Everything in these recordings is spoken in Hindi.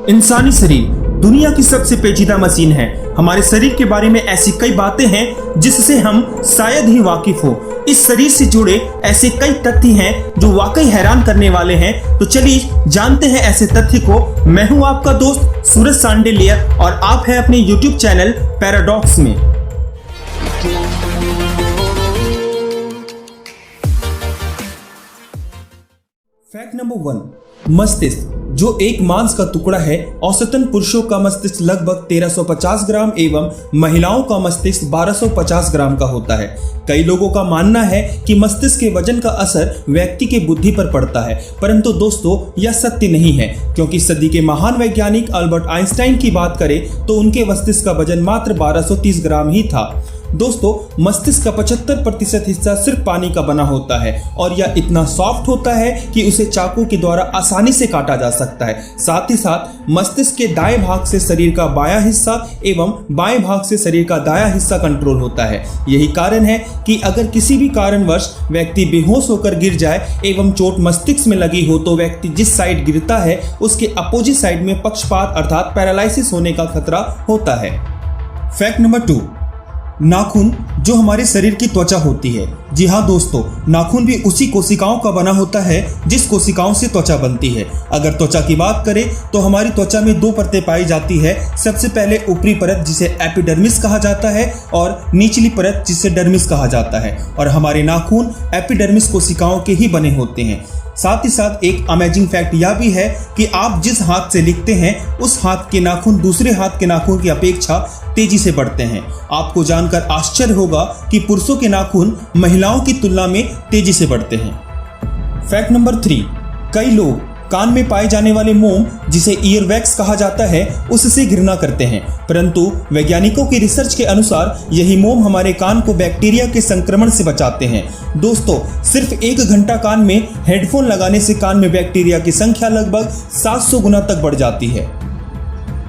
इंसानी शरीर दुनिया की सबसे पेचीदा मशीन है। हमारे शरीर के बारे में ऐसी कई बातें हैं जिससे हम शायद ही वाकिफ हो। इस शरीर से जुड़े ऐसे कई तथ्य हैं जो वाकई हैरान करने वाले हैं। तो चलिए जानते हैं ऐसे तथ्य को। मैं हूं आपका दोस्त सूरज सांडेलिया और आप हैं अपने YouTube चैनल पैराडॉक्स में। फैक्ट नंबर 1, मस्तिष्क जो एक मांस का टुकड़ा है। औसतन पुरुषों का मस्तिष्क लगभग 1350 ग्राम एवं महिलाओं का मस्तिष्क 1250 ग्राम का होता है। कई लोगों का मानना है कि मस्तिष्क के वजन का असर व्यक्ति के बुद्धि पर पड़ता है, परंतु दोस्तों यह सत्य नहीं है, क्योंकि सदी के महान वैज्ञानिक अल्बर्ट आइंस्टाइन की बात करें तो उनके मस्तिष्क का वजन मात्र 1230 ग्राम ही था। दोस्तों मस्तिष्क का 75% हिस्सा सिर्फ पानी का बना होता है और यह इतना सॉफ्ट होता है कि उसे चाकू के द्वारा आसानी से काटा जा सकता है। साथ ही साथ मस्तिष्क के दाएं भाग से शरीर का बायां हिस्सा एवं बाएं भाग से शरीर का दायां हिस्सा कंट्रोल होता है। यही कारण है कि अगर किसी भी कारणवश व्यक्ति बेहोश होकर गिर जाए एवं चोट मस्तिष्क में लगी हो तो व्यक्ति जिस साइड गिरता है उसके अपोजिट साइड में पक्षपात अर्थात पैरालिसिस होने का खतरा होता है। फैक्ट नंबर 2, नाखून जो हमारे शरीर की त्वचा होती है। जी हाँ दोस्तों, नाखून भी उसी कोशिकाओं का बना होता है जिस कोशिकाओं से त्वचा बनती है। अगर त्वचा की बात करें तो हमारी त्वचा में 2 परतें पाई जाती है। सबसे पहले ऊपरी परत जिसे एपिडर्मिस कहा जाता है और निचली परत जिसे डर्मिस कहा जाता है, और हमारे नाखून एपिडर्मिस कोशिकाओं के ही बने होते हैं। साथ ही साथ एक अमेजिंग फैक्ट यह भी है कि आप जिस हाथ से लिखते हैं उस हाथ के नाखून दूसरे हाथ के नाखून की अपेक्षा तेजी से बढ़ते हैं। आपको जानकर आश्चर्य होगा कि पुरुषों के नाखून महिलाओं की तुलना में तेजी से बढ़ते हैं। फैक्ट नंबर 3, कई लोग कान में पाए जाने वाले मोम जिसे ईयरवैक्स कहा जाता है उससे घृणा करते हैं, परंतु वैज्ञानिकों की रिसर्च के अनुसार यही मोम हमारे कान को बैक्टीरिया के संक्रमण से बचाते हैं। दोस्तों सिर्फ 1 घंटा कान में हेडफोन लगाने से कान में बैक्टीरिया की संख्या लगभग 700 गुना तक बढ़ जाती है।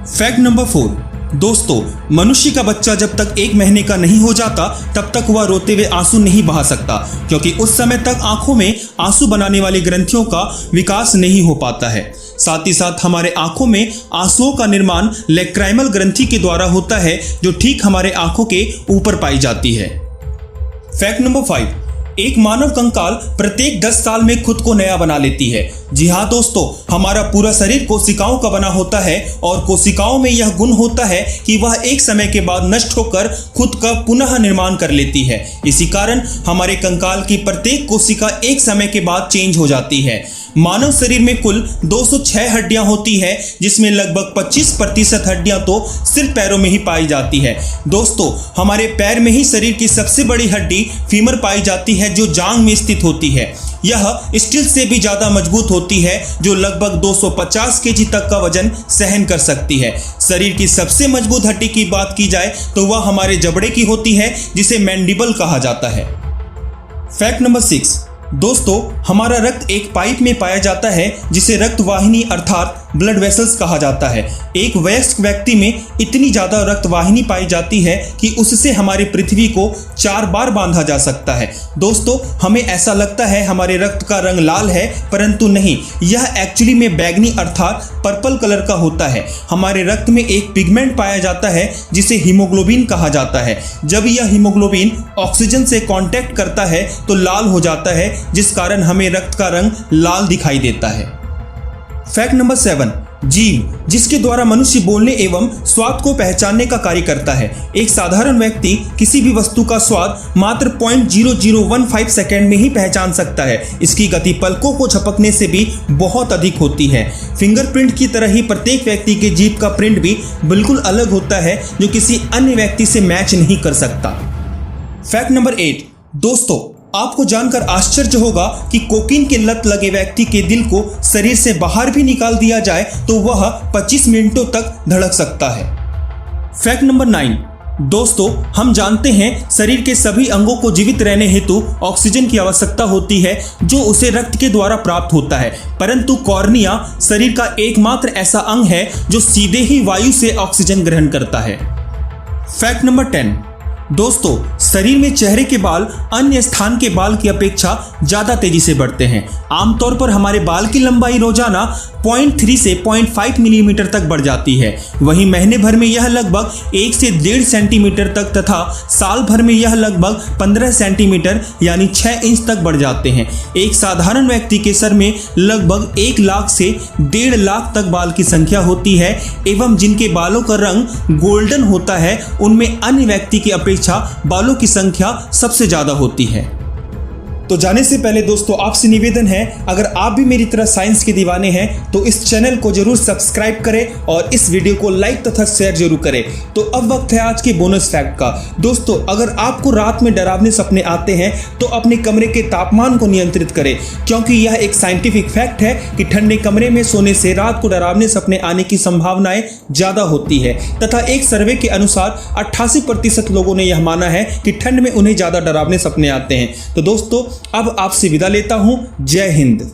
फैक्ट नंबर 4, दोस्तों मनुष्य का बच्चा जब तक 1 महीने का नहीं हो जाता तब तक वह रोते हुए आंसू नहीं बहा सकता, क्योंकि उस समय तक आंखों में आंसू बनाने वाली ग्रंथियों का विकास नहीं हो पाता है। साथ ही साथ हमारे आंखों में आंसुओं का निर्माण लैक्राइमल ग्रंथि के द्वारा होता है जो ठीक हमारे आंखों के ऊपर पाई जाती है। फैक्ट नंबर 5, एक मानव कंकाल प्रत्येक 10 साल में खुद को नया बना लेती है। जी हाँ दोस्तों, हमारा पूरा शरीर कोशिकाओं का बना होता है और कोशिकाओं में यह गुण होता है कि वह एक समय के बाद नष्ट होकर खुद का पुनः निर्माण कर लेती है। इसी कारण हमारे कंकाल की प्रत्येक कोशिका एक समय के बाद चेंज हो जाती है। मानव शरीर में कुल 206 हड्डियां होती है, जिसमें लगभग 25% हड्डियां तो सिर्फ पैरों में ही पाई जाती है। दोस्तों हमारे पैर में ही शरीर की सबसे बड़ी हड्डी फीमर पाई जाती है जो जांघ में स्थित होती है। यह स्टील से भी ज्यादा मजबूत होती है जो लगभग 250 केजी तक का वजन सहन कर सकती है। शरीर की सबसे मजबूत हड्डी की बात की जाए तो वह हमारे जबड़े की होती है जिसे मैंडिबल कहा जाता है। फैक्ट नंबर 6, दोस्तों हमारा रक्त एक पाइप में पाया जाता है जिसे रक्त वाहिनी अर्थात ब्लड वेसल्स कहा जाता है। एक वयस्क व्यक्ति में इतनी ज्यादा रक्त वाहिनी पाई जाती है कि उससे हमारी पृथ्वी को 4 बार बांधा जा सकता है। दोस्तों हमें ऐसा लगता है हमारे रक्त का रंग लाल है, परंतु नहीं, यह एक्चुअली में बैगनी अर्थात पर्पल कलर का होता है। हमारे रक्त में एक पिगमेंट पाया जाता है जिसे हीमोग्लोबिन कहा जाता है। जब यह हीमोग्लोबिन ऑक्सीजन से कांटेक्ट करता है तो लाल हो जाता है, जिस कारण हमें रक्त का रंग लाल दिखाई देता है। फैक्ट नंबर 7, जीभ जिसके द्वारा मनुष्य बोलने एवं स्वाद को पहचानने का कार्य करता है। एक साधारण व्यक्ति किसी भी वस्तु का स्वाद मात्र 0.0015 सेकेंड में ही पहचान सकता है। इसकी गति पलकों को झपकने से भी बहुत अधिक होती है। फिंगरप्रिंट की तरह ही प्रत्येक व्यक्ति के जीभ का प्रिंट भी बिल्कुल अलग होता है जो किसी अन्य व्यक्ति से मैच नहीं कर सकता। फैक्ट नंबर 8, दोस्तों आपको जानकर आश्चर्य होगा कि कोकीन के लत लगे व्यक्ति के दिल को शरीर से बाहर भी निकाल दिया जाए तो वह 25 मिनटों तक धड़क सकता है। फैक्ट नंबर 9, दोस्तों हम जानते हैं शरीर के सभी अंगों को जीवित रहने हेतु ऑक्सीजन की आवश्यकता होती है जो उसे रक्त के द्वारा प्राप्त होता है, परंतु कॉर्निया शरीर का एकमात्र ऐसा अंग है जो सीधे ही वायु से ऑक्सीजन ग्रहण करता है। फैक्ट नंबर 10, दोस्तों, शरीर में चेहरे के बाल अन्य स्थान के बाल की अपेक्षा ज्यादा तेजी से बढ़ते हैं। आमतौर पर हमारे बाल की लंबाई रोजाना 0.3 से 0.5 मिलीमीटर तक बढ़ जाती है। वहीं महीने भर में यह लगभग 1 से 1.5 सेंटीमीटर तक तथा साल भर में यह लगभग 15 सेंटीमीटर यानी 6 इंच तक बढ़ जाते हैं। एक साधारण व्यक्ति के सर में लगभग 1 लाख से 1.5 लाख तक बाल की संख्या होती है एवं जिनके बालों का रंग गोल्डन होता है उनमें अन्य व्यक्ति की अपेक्षा बालों की संख्या सबसे ज्यादा होती है। तो जाने से पहले दोस्तों आपसे निवेदन है, अगर आप भी मेरी तरह साइंस के दीवाने हैं तो इस चैनल को जरूर सब्सक्राइब करें और इस वीडियो को लाइक तथा शेयर जरूर करें। तो अब वक्त है आज के बोनस फैक्ट का। दोस्तों, अगर आपको रात में डरावने सपने आते हैं तो अपने कमरे के तापमान को नियंत्रित करें, क्योंकि यह एक साइंटिफिक फैक्ट है कि ठंडे कमरे में सोने से रात को डरावने सपने आने की संभावनाएं ज्यादा होती है तथा एक सर्वे के अनुसार 88% लोगों ने यह माना है कि ठंड में उन्हें ज्यादा डरावने सपने आते हैं। तो दोस्तों, अब आपसे विदा लेता हूं। जय हिंद।